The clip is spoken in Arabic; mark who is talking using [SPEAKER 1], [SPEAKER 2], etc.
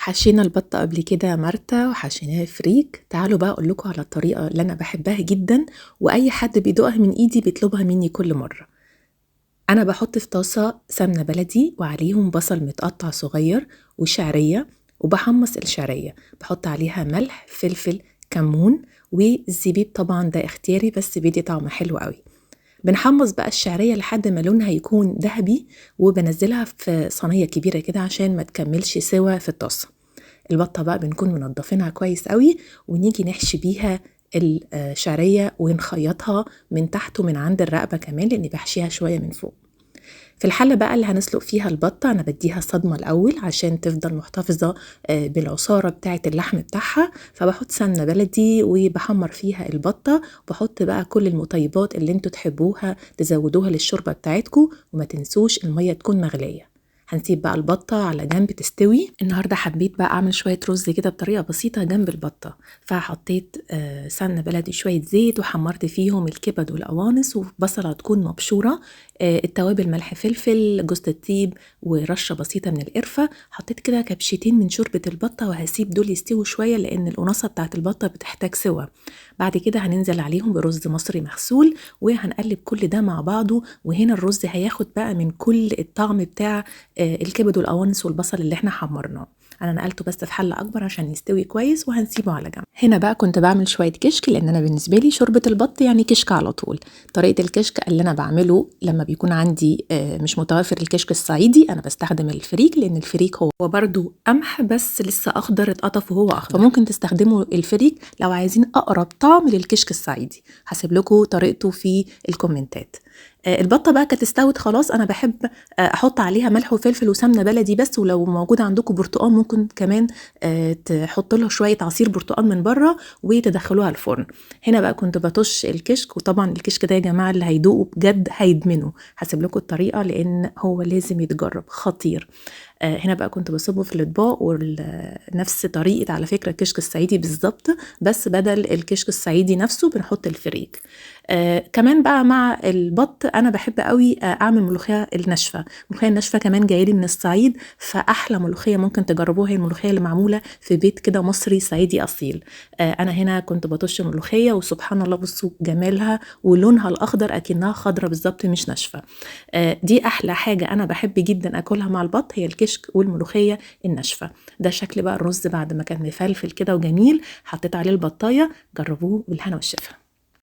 [SPEAKER 1] حشينا البطة قبل كده يا مرتة وحشيناها فريك. تعالوا بقى أقول لكم على الطريقة اللي أنا بحبها جدا وأي حد بيدوقها من إيدي بيطلبها مني كل مرة. أنا بحط في طاسة سمنة بلدي وعليهم بصل متقطع صغير وشعرية، وبحمص الشعرية بحط عليها ملح فلفل كمون، والزبيب طبعا ده اختياري بس بيدي طعم حلو قوي. بنحمص بقى الشعرية لحد ما لونها يكون ذهبي، وبنزلها في صينية كبيرة كده عشان ما تكملش سوا في الطاسة. البطة بقى بنكون منضفينها كويس قوي، ونيجي نحشي بيها الشعرية ونخيطها من تحت ومن عند الرقبة كمان، لأني بحشيها شوية من فوق. في الحلة بقى اللي هنسلق فيها البطة أنا بديها صدمة الأول عشان تفضل محتفظة بالعصارة بتاعة اللحم بتاعها، فبحط سمنة بلدي وبحمر فيها البطة، وبحط بقى كل المطيبات اللي انتوا تحبوها تزودوها للشوربة بتاعتكم، وما تنسوش المية تكون مغلية. هنسيب بقى البطة على جنب تستوي. النهاردة حبيت بقى أعمل شوية رز كده بطريقة بسيطة جنب البطة، فحطيت سمنة بلدي شوية زيت وحمرت فيهم الكبد والقوانص وبصلة تكون مبشورة، التوابل ملح فلفل جوز الطيب ورشة بسيطة من القرفة. حطيت كده كبشتين من شوربة البطة وهسيب دول يستووا شوية لأن القناصة بتاعت البطة بتحتاج سوا. بعد كده هننزل عليهم برز مصري مغسول وهنقلب كل ده مع بعضه، وهنا الرز هياخد بقى من كل الطعم بتاع الكبد والقوانص والبصل اللي احنا حمرناه. انا نقلته بس في حله اكبر عشان يستوي كويس وهنسيبه على جنب. هنا بقى كنت بعمل شويه كشك لان انا بالنسبه لي شوربه البط يعني كشك على طول. طريقه الكشك اللي انا بعمله لما بيكون عندي مش متوفر الكشك الصعيدي، انا بستخدم الفريك لان الفريك هو برضو قمح بس لسه اخضر اتقطف وهو اخضر، فممكن تستخدموا الفريك لو عايزين اقرب طعم للكشك الصعيدي. هسيب لكم طريقته في الكومنتات. البطه بقى كانت استوت خلاص. انا بحب احط عليها ملح وفلفل وسمنه بلدي بس، ولو موجود عندكم برتقال ممكن كمان تحط له شويه عصير برتقال من بره وتدخلوها الفرن. هنا بقى كنت بطش الكشك، وطبعا الكشك ده يا جماعه اللي هيدوقوا بجد هيدمنوا. هسيب لكم الطريقه لان هو لازم يتجرب، خطير. هنا بقى كنت بصبه في الاطباق، ونفس طريقه على فكره الكشك الصعيدي بالظبط، بس بدل الكشك الصعيدي نفسه بنحط الفريك. كمان بقى مع البط انا بحب قوي اعمل ملوخيه الناشفه. الملوخيه الناشفه كمان جايلي من الصعيد، فاحلى ملوخيه ممكن تجربوها هي الملوخيه اللي معموله في بيت كده مصري صعيدي اصيل. انا هنا كنت بطش ملوخيه وسبحان الله بصوا جمالها ولونها الاخضر اكنها خضره بالظبط مش ناشفه. دي احلى حاجه انا بحب جدا اكلها مع البط، هي الكشك والملوخيه الناشفه. ده شكل بقى الرز بعد ما كان مفلفل كده وجميل، حطيت عليه البطايه. جربوه بالهنا والشفا.